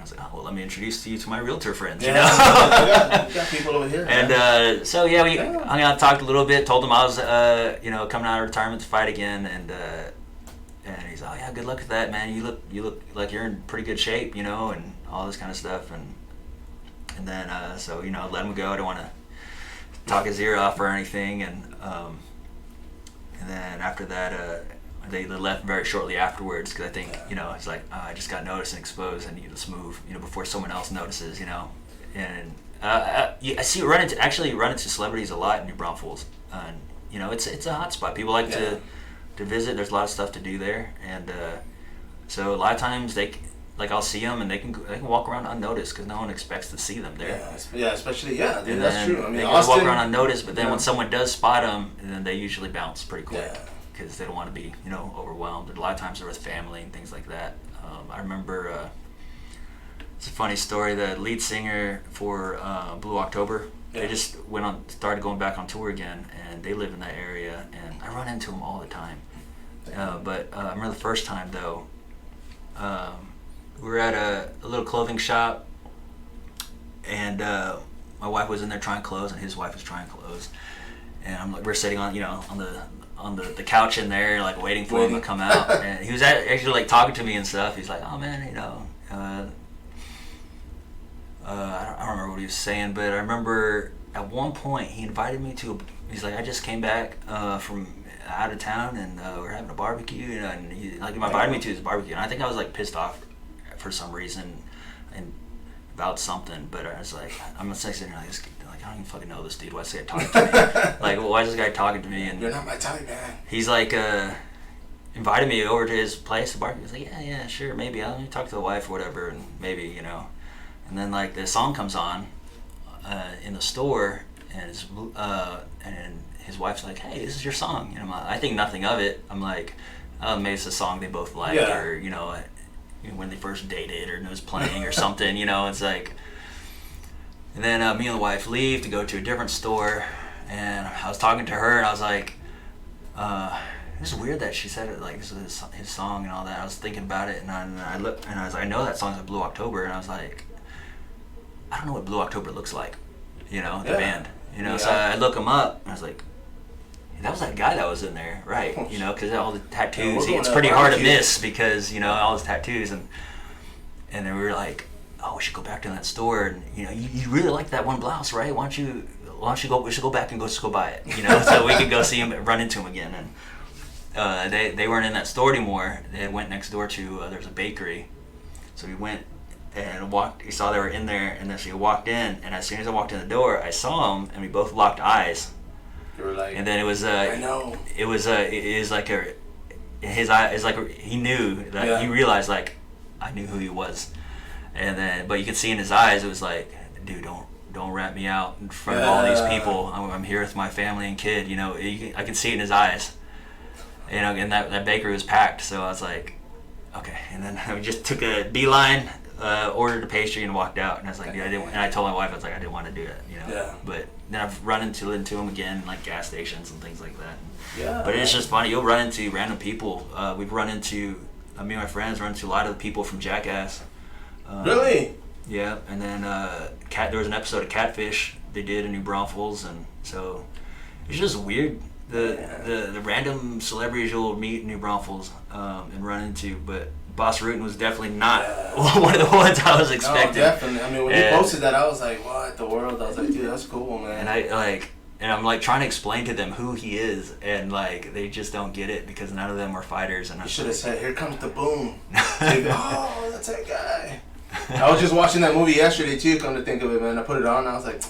was like, oh, well, let me introduce you to my realtor friends. You got people over here. And so yeah, we hung out, talked a little bit, told him I was coming out of retirement to fight again, and he's like, oh yeah, good luck with that, man. You look like you're in pretty good shape, and all this kind of stuff, and then so let him go. I don't want to talk his ear off or anything, and then after that they left very shortly afterwards, because I think it's like, I just got noticed and exposed, I need to move before someone else notices, and I see run into celebrities a lot in New Braunfels, and it's a hot spot. People like to visit. There's a lot of stuff to do there, and so a lot of times they like I'll see them and they can walk around unnoticed because no one expects to see them there. Yeah, especially dude, and that's true. I mean, they Austin, walk around unnoticed, but then when someone does spot them, then they usually bounce pretty quick because they don't want to be overwhelmed. And a lot of times they're with family and things like that. I remember it's a funny story. The lead singer for Blue October, they just started going back on tour again, and they live in that area, and I run into them all the time. But I remember the first time though. We were at a little clothing shop, and my wife was in there trying clothes, and his wife was trying clothes, and we're sitting on on the couch in there, like waiting for him to come out, and he was actually like talking to me and stuff. He's like, "Oh man, I don't remember what he was saying, but I remember at one point he invited me to. He's like, I just came back from out of town, and we're having a barbecue, and he invited me to his barbecue, and I think I was like pissed off for some reason and about something, but I was like, I'm not sitting there like I don't even fucking know this dude. Why is this guy talking to me? Like, why is this guy talking to me? And you're not my type, man. He's like invited me over to his place to barbecue. He's like, yeah, sure, maybe I'll talk to the wife or whatever, and maybe and then like the song comes on in the store, and his wife's like, hey, this is your song, and I think nothing of it. I'm like, oh, maybe it's a song they both like, or when they first dated, or it was playing or something, it's like. And then me and the wife leave to go to a different store, and I was talking to her, and I was like, it's weird that she said it like this is his song and all that. I was thinking about it, and I looked, and I was like, I know that song's like Blue October, and I was like, I don't know what Blue October looks like, the band, So I look him up, and I was like, that was that guy that was in there, right? Because all the tattoos. It's pretty hard to miss because all his tattoos, and then we were like, oh, we should go back to that store, and you really like that one blouse, right? Why don't you go? We should go back and go buy it, so we could go see him, run into him again. And they weren't in that store anymore. They went next door to there's a bakery, so we went and walked. He saw they were in there, and then so he walked in, and as soon as I walked in the door, I saw him, and we both locked eyes. You were like, and then it was I know. It was like his eye is like he knew that he realized like I knew who he was, and then but you could see in his eyes it was like, dude, don't rat me out in front of all these people. I'm here with my family and kid. I could see it in his eyes. And that bakery was packed, so I was like, okay. And then I just took a beeline, ordered a pastry, and walked out. And I was like, and I told my wife, I was like, I didn't want to do it, But then I've run into him again in like gas stations and things like that. Yeah. But it's just funny. You'll run into random people. We've run into me and my friends run into a lot of the people from Jackass. Really? Yeah. And then there was an episode of Catfish they did in New Braunfels, and so it's just weird. The random celebrities you'll meet in New Braunfels and run into, but Boss Rutan was definitely not one of the ones I was expecting. No, definitely. I mean, when you posted that, I was like, what the world? I was like, dude, that's cool, man. And I'm like trying to explain to them who he is, and like they just don't get it because none of them are fighters. And you should have said, "Here comes the boom." Oh, that's that guy. I was just watching that movie yesterday too. Come to think of it, man, I put it on. And I was like.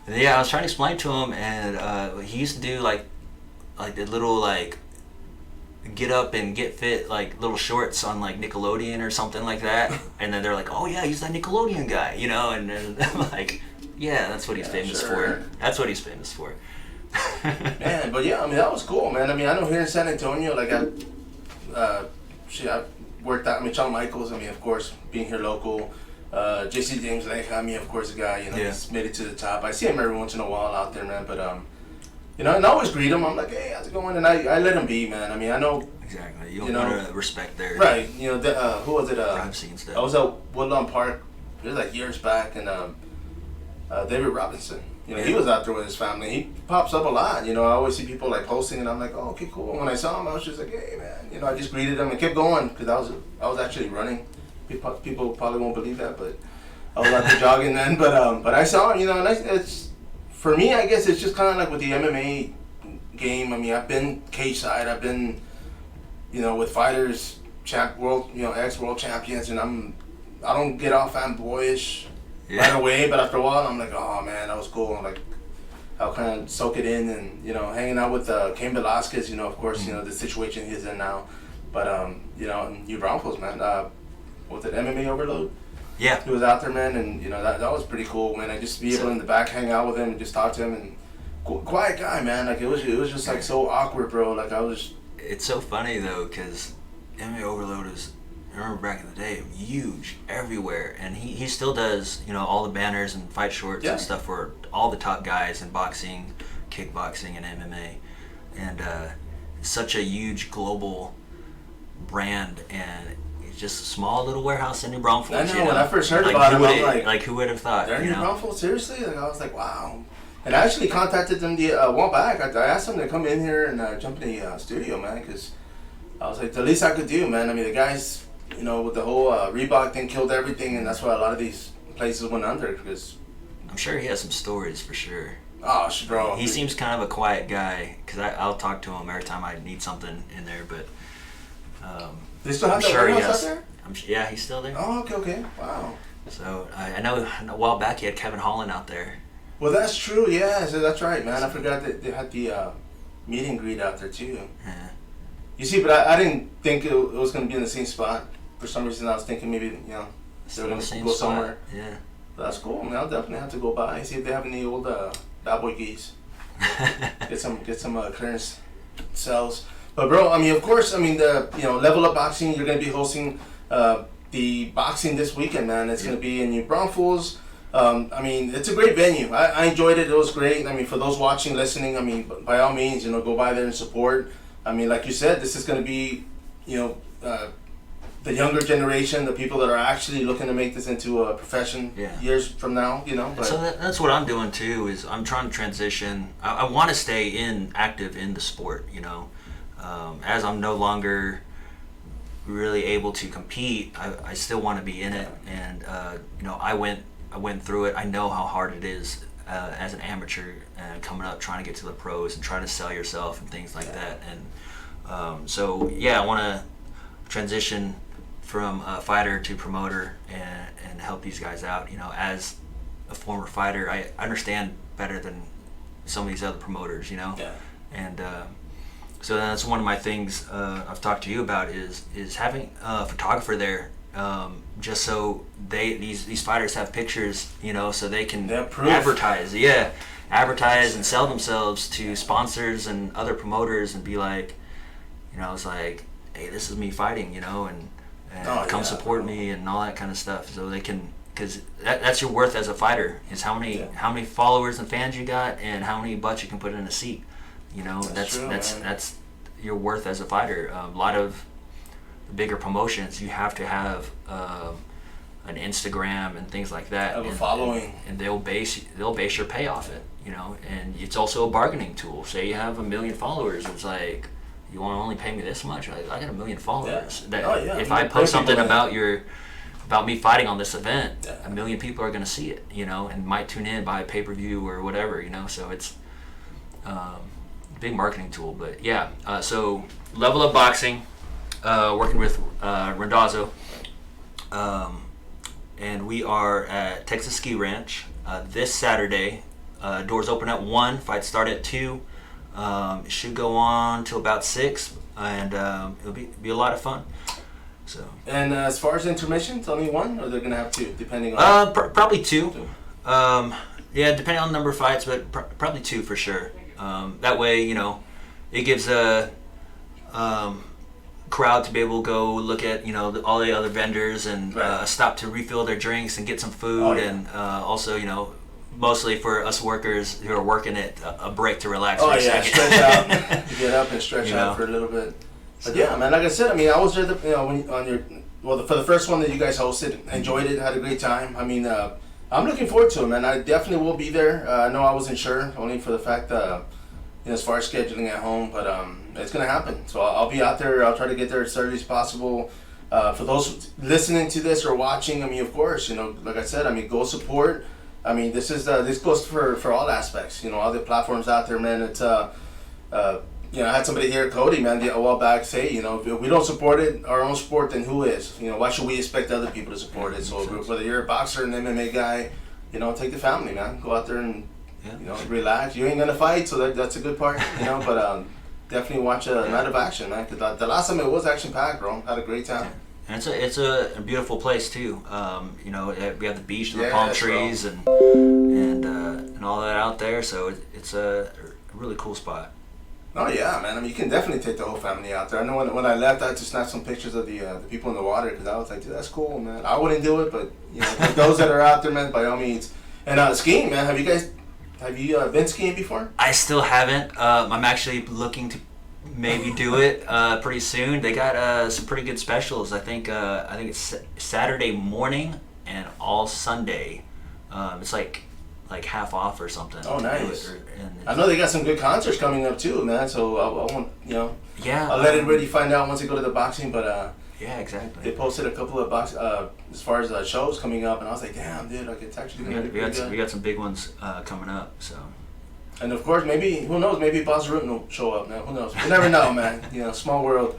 Yeah, I was trying to explain to him, and he used to do like the little like get up and get fit like little shorts on like Nickelodeon or something like that. And then they're like, oh yeah, he's that Nickelodeon guy, And then I'm like, yeah, that's what he's famous for. That's what he's famous for. Man, but yeah, I mean that was cool, man. I mean I know here in San Antonio, like I worked out. I mean Shawn Michaels. I mean of course being here local. JC James Leja, I mean, of course, the guy, he's made it to the top. I see him every once in a while out there, man, but, and I always greet him. I'm like, hey, how's it going? And I let him be, man. I mean, I know. Exactly. You want to respect their. Right. Who was it? Privacy and stuff. I was at Woodlawn Park, it was like years back, and David Robinson, he was out there with his family. He pops up a lot, I always see people like posting, and I'm like, oh, okay, cool. And when I saw him, I was just like, hey, man, I just greeted him and kept going, because I was actually running. People probably won't believe that, but I was out there jogging then. But I saw him, and it's for me. I guess it's just kind of like with the MMA game. I mean, I've been cage side. I've been, with fighters, ex-world champions, and I don't get all fanboyish right away. But after a while, I'm like, oh man, that was cool. Like, I'll kind of soak it in, and hanging out with Cain Velasquez. Of course, the situation he's in now. But in New Braunfels, man. with an MMA Overload. Yeah. He was out there, man, and you know that was pretty cool, man. I just be able in the back hang out with him and just talk to him, and quiet guy, man. Like it was just like so awkward, bro. Like I was. It's so funny though, because MMA Overload is. I remember back in the day, huge everywhere, and he still does, you know, all the banners and fight shorts and stuff for all the top guys in boxing, kickboxing, and MMA, and such a huge global brand, and it's just a small little warehouse in New Braunfels. I know, when I first heard about him, I'm like, who would have thought? They're in New Braunfels, seriously? Like I was like, wow. And I actually contacted them a while back. I asked them to come in here and jump in the studio, man, because I was like, the least I could do, man. I mean, the guys. You know, with the whole Reebok thing killed everything, and that's why a lot of these places went under. Because I'm sure he has some stories for sure. Oh, bro. He seems kind of a quiet guy, because I'll talk to him every time I need something in there. But they still have that warehouse out there? Yeah, he's still there. Oh, okay. Wow. So I know a while back he had Kevin Hollon out there. Well, that's true. Yeah, so that's right, man. I forgot that they had the meet and greet out there too. Yeah. You see, but I didn't think it was going to be in the same spot. For some reason, I was thinking maybe, you know, they were going to go somewhere. Yeah. But that's cool, man. I'll definitely have to go by, see if they have any old bad boy geese. Get some clearance sales. But, bro, I mean, of course, I mean, Level Up Boxing, you're going to be hosting the boxing this weekend, man. It's going to be in New Braunfels. I mean, it's a great venue. I enjoyed it. It was great. I mean, for those watching, listening, I mean, by all means, you know, go by there and support. I mean, like you said, this is going to be, you know, the younger generation, the people that are actually looking to make this into a profession years from now, you know. But so that's what I'm doing too, is I'm trying to transition. I want to stay active in the sport, you know. As I'm no longer really able to compete, I still want to be in it. And, you know, I went through it. I know how hard it is as an amateur coming up, trying to get to the pros and trying to sell yourself and things like that. And so, yeah, I want to transition from fighter to promoter and help these guys out. You know, as a former fighter, I understand better than some of these other promoters, you know. And so that's one of my things I've talked to you about is having a photographer there, just so these fighters have pictures, you know, so they can advertise and sell themselves to sponsors and other promoters and be like, you know, it's like, hey, this is me fighting, you know, and come support me and all that kind of stuff, so they can, because that's your worth as a fighter, is how many followers and fans you got and how many butts you can put in a seat, you know. That's your worth as a fighter. A lot of the bigger promotions, you have to have an Instagram and things like that, have a following, and they'll base your pay off it, you know. And it's also a bargaining tool. Say you have 1 million followers, it's like, you want to only pay me this much? I got 1 million followers. If I post something about me fighting on this event, 1 million people are going to see it, you know, and might tune in, buy a pay-per-view or whatever, you know. So it's a big marketing tool. But yeah, so Level Up Boxing, working with Randazzo, and we are at Texas Ski Ranch this Saturday. Doors open at 1, fights start at 2. It should go on till about 6, and it'll be a lot of fun. So. And as far as intermission, it's only 1, or they're gonna have 2, depending on. Probably 2. Yeah, depending on the number of fights, but probably 2 for sure. That way, you know, it gives a crowd to be able to go look at, you know, all the other vendors and stop to refill their drinks and get some food, and also, you know, mostly for us workers who are working it, a break to relax for a second. Stretch out, get up and stretch out for a little bit. But yeah, man, like I said, I mean, I was there, for the first one that you guys hosted, enjoyed it, had a great time. I mean, I'm looking forward to it, man. I definitely will be there. I know I wasn't sure, only for the fact that, you know, as far as scheduling at home, but it's gonna happen. So I'll be out there. I'll try to get there as early as possible. For those listening to this or watching, I mean, of course, you know, like I said, I mean, go support. I mean, this goes for all aspects. You know, all the platforms out there, man. It's you know, I had somebody here, Cody, man, a while back say, you know, if we don't support it, our own sport, then who is? You know, why should we expect other people to support it? So whether you're a boxer, an MMA guy, you know, take the family, man. Go out there and you know, relax. You ain't gonna fight, so that's a good part, you know. But definitely watch a night of action, man. Cause the last time it was action packed, bro. Had a great time. And it's a beautiful place too. You know, we have the beach and the Yeah, palm that's trees and all that out there. So it's a really cool spot. Oh yeah, man. I mean, you can definitely take the whole family out there. I know when I left, I had to snap some pictures of the people in the water because I was like, dude, that's cool, man. I wouldn't do it, but you know, for those that are out there, man, by all means. And skiing, man. Have you been skiing before? I still haven't. I'm actually looking to maybe do it pretty soon. They got some pretty good specials. I think it's Saturday morning and all Sunday. It's like half off or something. Oh, nice. I know they got some good concerts coming up too, man. So I won't, you know. Yeah. I'll let everybody find out once they go to the boxing, but. Yeah, exactly. They posted a couple of as far as shows coming up, and I was like, damn, dude, like it's actually gonna be pretty good. We got some big ones coming up, so. And of course, maybe who knows? Maybe Boss Rutten will show up now. Who knows? You never know, man. You know, small world.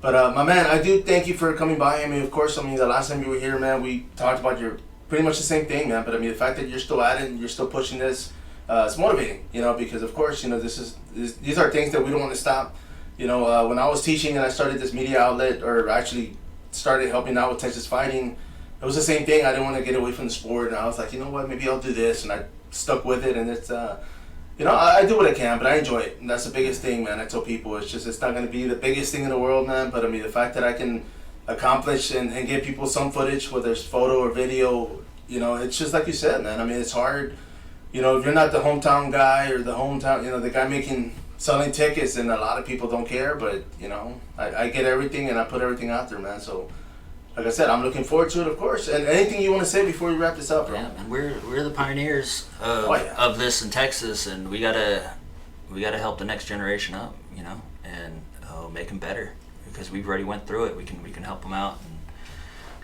But my man, I do thank you for coming by. I mean, of course, the last time you were here, man, we talked about your pretty much the same thing, man. But I mean, the fact that you're still at it and you're still pushing this, it's motivating, you know, because of course, you know, these are things that we don't want to stop. You know, when I was teaching and I started this media outlet, or actually started helping out with Texas Fighting, it was the same thing. I didn't want to get away from the sport, and I was like, you know what, maybe I'll do this, and I stuck with it, and it's, you know, I do what I can, but I enjoy it, and that's the biggest thing, man. I tell people, it's not going to be the biggest thing in the world, man, but I mean, the fact that I can accomplish and give people some footage, whether it's photo or video, you know, it's just like you said, man. I mean, it's hard, you know, if you're not the hometown guy or the guy selling tickets, and a lot of people don't care, but you know, I get everything and I put everything out there, man. So like I said, I'm looking forward to it, of course. And anything you want to say before we wrap this up, bro? Yeah, man, we're the pioneers of this in Texas, and we gotta help the next generation up, you know, and make them better, because we've already went through it. We can help them out, and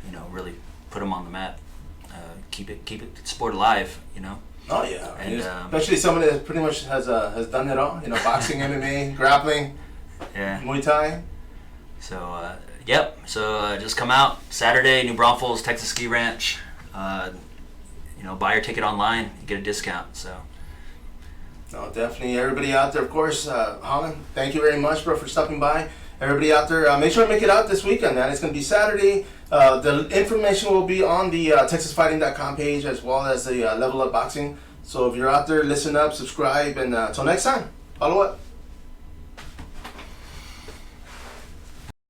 you know, really put them on the map, keep the sport alive, you know. Oh yeah, and especially somebody that pretty much has done it all. You know, boxing, MMA, grappling, yeah, Muay Thai. So yep. So just come out Saturday, New Braunfels, Texas Ski Ranch. You know, buy your ticket online, you get a discount. So. No, definitely. Everybody out there, of course. Hollon, thank you very much, bro, for stopping by. Everybody out there, make sure to make it out this weekend, man. It's going to be Saturday. The information will be on the TexasFighting.com page, as well as the Level Up Boxing. So if you're out there, listen up, subscribe, and until next time, follow up.